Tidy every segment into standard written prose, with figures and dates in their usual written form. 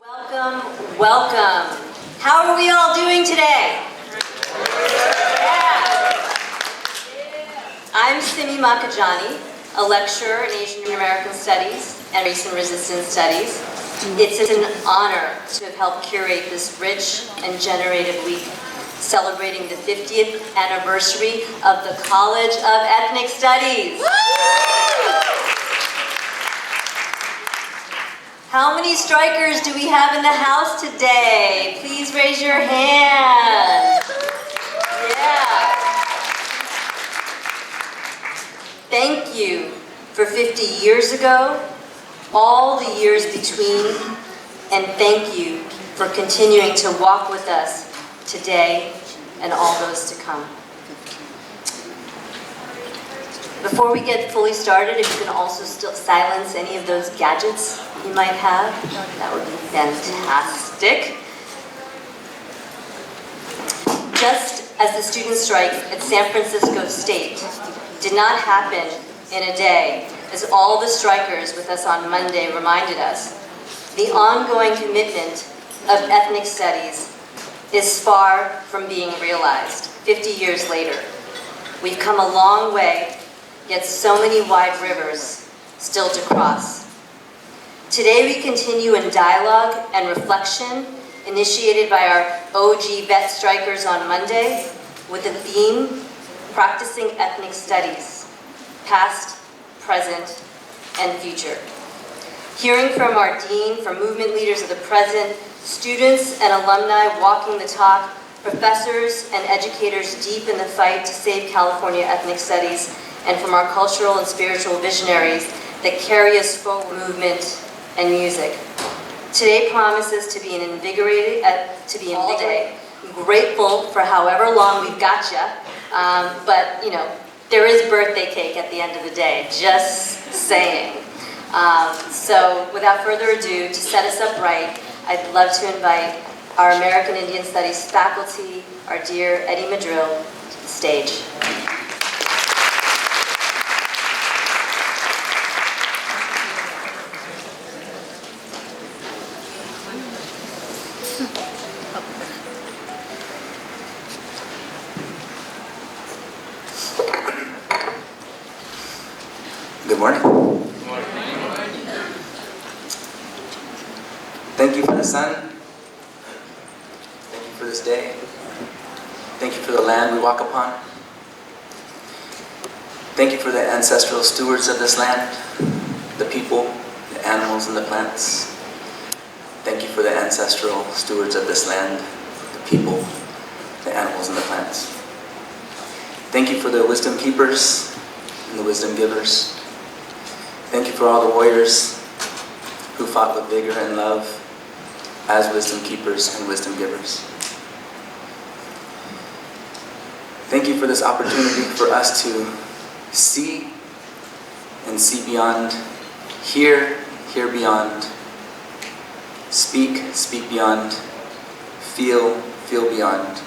Welcome, welcome. How are we all doing today? Yeah. I'm Simmy Makhijani, a lecturer in Asian American Studies and Recent Resistance Studies. It's an honor to have helped curate this rich and generative week, celebrating the 50th anniversary of the College of Ethnic Studies. How many strikers do we have in the house today? Please raise your hand. Yeah. Thank you for 50 years ago, all the years between, and thank you for continuing to walk with us today and all those to come. Before we get fully started, if you can also still silence any of those gadgets you might have, that would be fantastic. Just as the student strike at San Francisco State did not happen in a day, as all the strikers with us on Monday reminded us, the ongoing commitment of ethnic studies is far from being realized 50 years later. We've come a long way, yet so many wide rivers still to cross. Today we continue in dialogue and reflection initiated by our OG vet strikers on Monday with the theme, Practicing Ethnic Studies, Past, Present, and Future. Hearing from our dean, from movement leaders of the present, students and alumni walking the talk, professors and educators deep in the fight to save California ethnic studies, and from our cultural and spiritual visionaries that carry us forward movement and music. Today promises to be an invigorating, all day. I'm grateful for however long we've got you, but you know, there is birthday cake at the end of the day, just saying. So without further ado, to set us up right, I'd love to invite our American Indian Studies faculty, our dear Eddie Madril, to the stage. Good morning. Good morning. Thank you for the sun. Thank you for this day. Thank you for the land we walk upon. Thank you for the ancestral stewards of this land, the people, the animals, and the plants. Thank you for the ancestral stewards of this land, the people, the animals, and the plants. Thank you for the wisdom keepers and the wisdom givers. Thank you for all the warriors who fought with vigor and love as wisdom keepers and wisdom givers. Thank you for this opportunity for us to see and see beyond, hear beyond, speak beyond, feel beyond,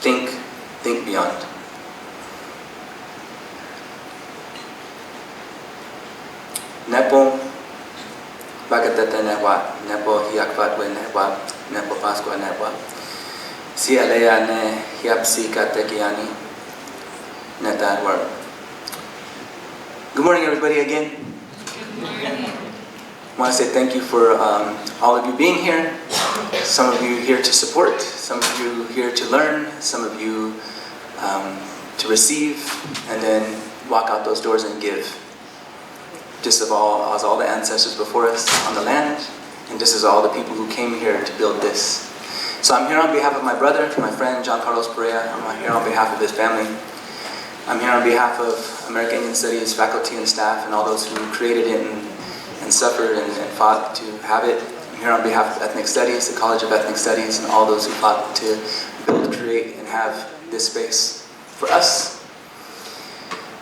think beyond. Nepo bagatata newa, nepo hiakvat we newa, nepo pasqua newa. Si alea ne hiapsi katekiani netadwar. Good morning, everybody, again. I want to say thank you for all of you being here. Some of you here to support, some of you here to learn, some of you to receive, and then walk out those doors and give. Just as all the ancestors before us on the land, and just as all the people who came here to build this. So I'm here on behalf of my brother, my friend, John Carlos Perea. I'm here on behalf of his family. I'm here on behalf of American Indian Studies faculty and staff and all those who created it and suffered and fought to have it. I'm here on behalf of Ethnic Studies, the College of Ethnic Studies, and all those who fought to build, create, and have this space for us.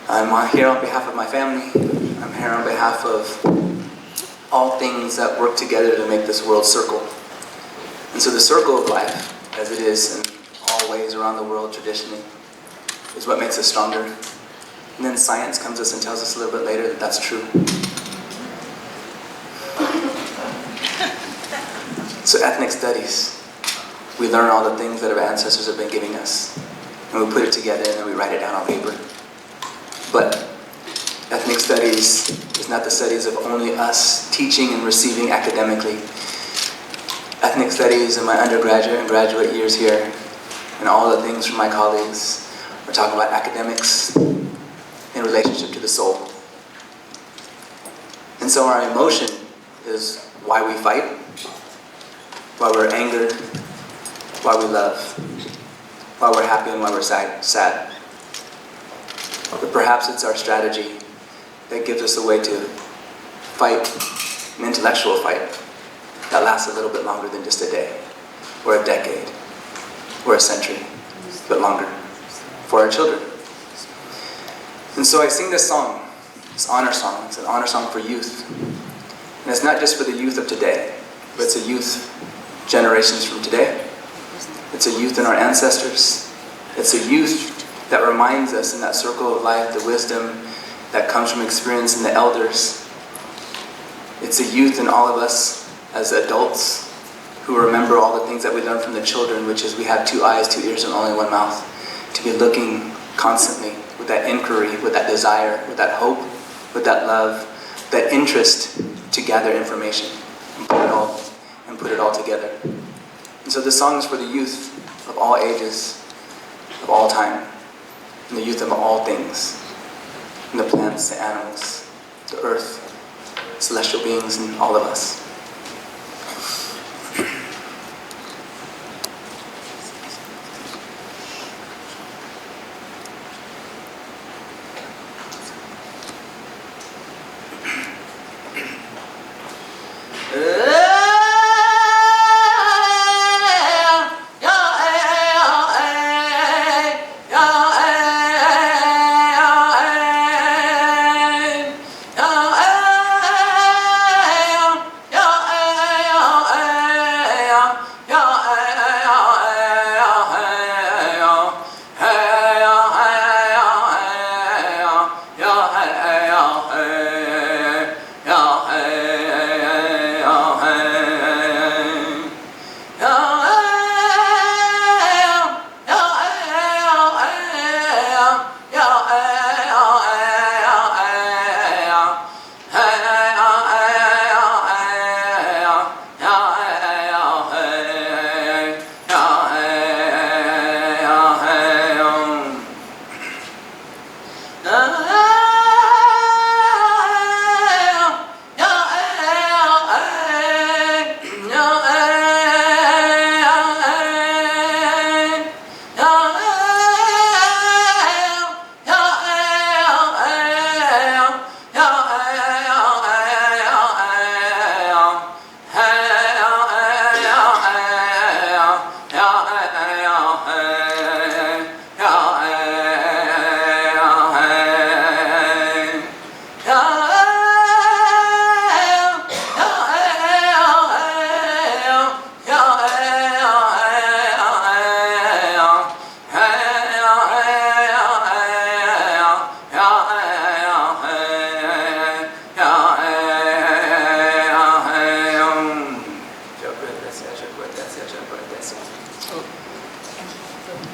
I'm here on behalf of my family. I'm here on behalf of all things that work together to make this world circle. And so the circle of life, as it is in all ways around the world traditionally, is what makes us stronger. And then science comes to us and tells us a little bit later that that's true. So ethnic studies, we learn all the things that our ancestors have been giving us, and we put it together and then we write it down on paper. But ethnic studies is not the studies of only us teaching and receiving academically. Ethnic studies in my undergraduate and graduate years here, and all the things from my colleagues, are talking about academics in relationship to the soul. And so our emotion is why we fight, why we're angered, why we love, why we're happy and why we're sad. But perhaps it's our strategy that gives us a way to fight an intellectual fight that lasts a little bit longer than just a day, or a decade, or a century, but longer, for our children. And so I sing this song, this honor song. It's an honor song for youth. And it's not just for the youth of today, but it's a youth generations from today. It's a youth in our ancestors. It's a youth that reminds us in that circle of life, the wisdom that comes from experience in the elders. It's a youth in all of us as adults who remember all the things that we learned from the children, which is we have 2 eyes, 2 ears, and only 1 mouth. To be looking constantly with that inquiry, with that desire, with that hope, with that love, that interest to gather information and put it all together. And so this song is for the youth of all ages, of all time, and the youth of all things, and the plants, the animals, the earth, celestial beings, and all of us.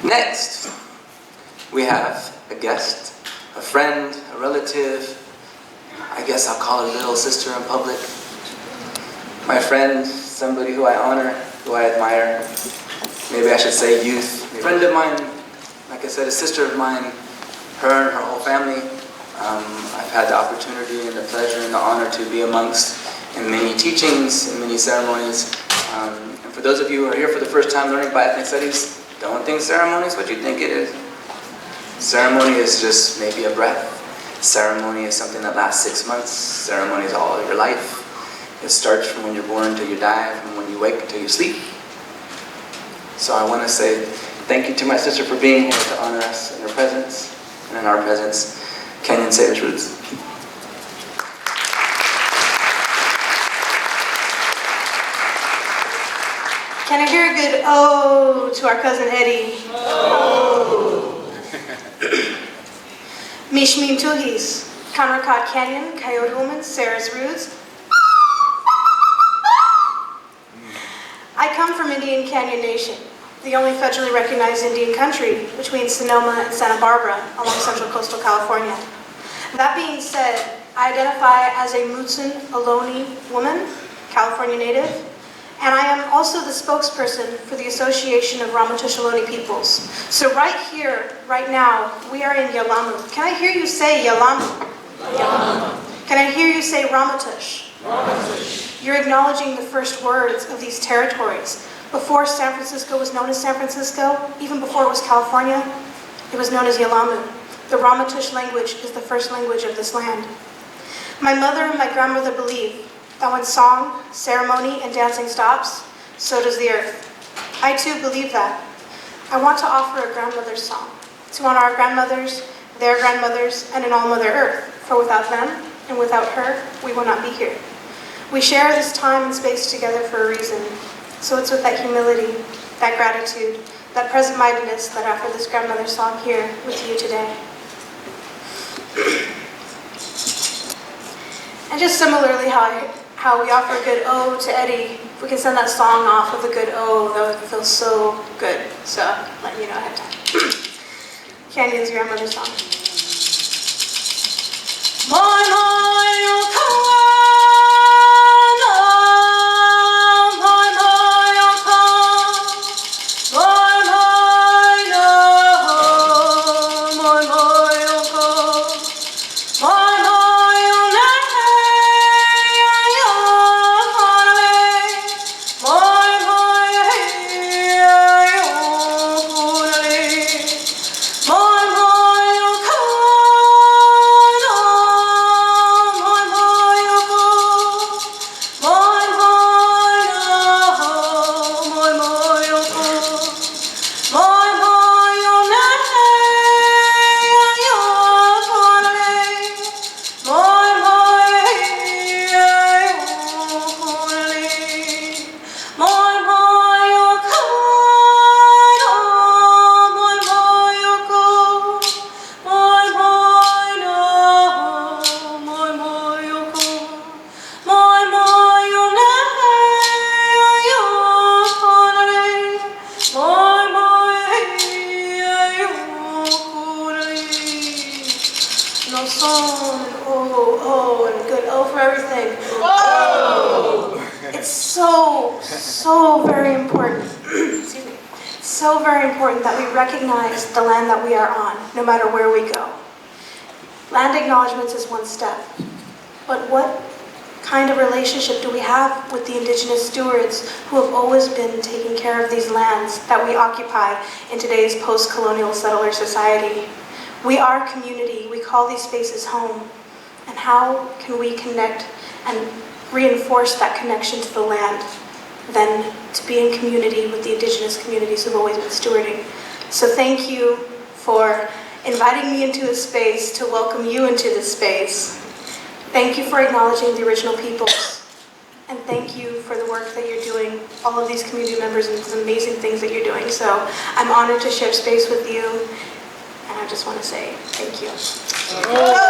Next, we have a guest, a friend, a relative. I guess I'll call her little sister in public. My friend, somebody who I honor, who I admire. Maybe I should say youth. A friend of mine, like I said, a sister of mine, her and her whole family. I've had the opportunity and the pleasure and the honor to be amongst in many teachings, in many ceremonies. And for those of you who are here for the first time learning about ethnic studies, don't think ceremony is what you think it is. Ceremony is just maybe a breath. Ceremony is something that lasts 6 months. Ceremony is all of your life. It starts from when you're born until you die, from when you wake until you sleep. So I want to say thank you to my sister for being here to honor us in her presence and in our presence. Kanyon, Sayers-Roods. Can I hear a good oh to our cousin Eddie? Oh! Mishmim Tuhis, Kanrakad Kanyon, Coyote Woman, Sayers-Roods. Indian Canyon Nation, the only federally recognized Indian country between Sonoma and Santa Barbara along central coastal California. That being said, I identify as a Mutsun-Ohlone woman, California native, and I am also the spokesperson for the Association of Mutsun-Ohlone Peoples. So right here, right now, we are in Yalamu. Can I hear you say Yalamu? Yalamu. Can I hear you say Ramaytush? Ramaytush. You're acknowledging the first words of these territories. Before San Francisco was known as San Francisco, even before it was California, it was known as Yalamu. The Ramaytush language is the first language of this land. My mother and my grandmother believe that when song, ceremony, and dancing stops, so does the earth. I too believe that. I want to offer a grandmother's song to honor our grandmothers, their grandmothers, and an all Mother Earth, for without them and without her, we will not be here. We share this time and space together for a reason. So it's with that humility, that gratitude, that present-mindedness that I offer this grandmother's song here with you today. And just similarly how we offer a good O to Eddie, if we can send that song off with a good O, that would feel so good. So, letting you know ahead of time. Canyon's grandmother's song. So very important that we recognize the land that we are on, no matter where we go. Land acknowledgements is one step, but what kind of relationship do we have with the indigenous stewards who have always been taking care of these lands that we occupy in today's post-colonial settler society? We are community, we call these spaces home, and how can we connect and reinforce that connection to the land than to be in community with the indigenous communities who've always been stewarding. So thank you for inviting me into a space to welcome you into this space. Thank you for acknowledging the original peoples. And thank you for the work that you're doing, all of these community members and these amazing things that you're doing. So I'm honored to share space with you. And I just want to say thank you.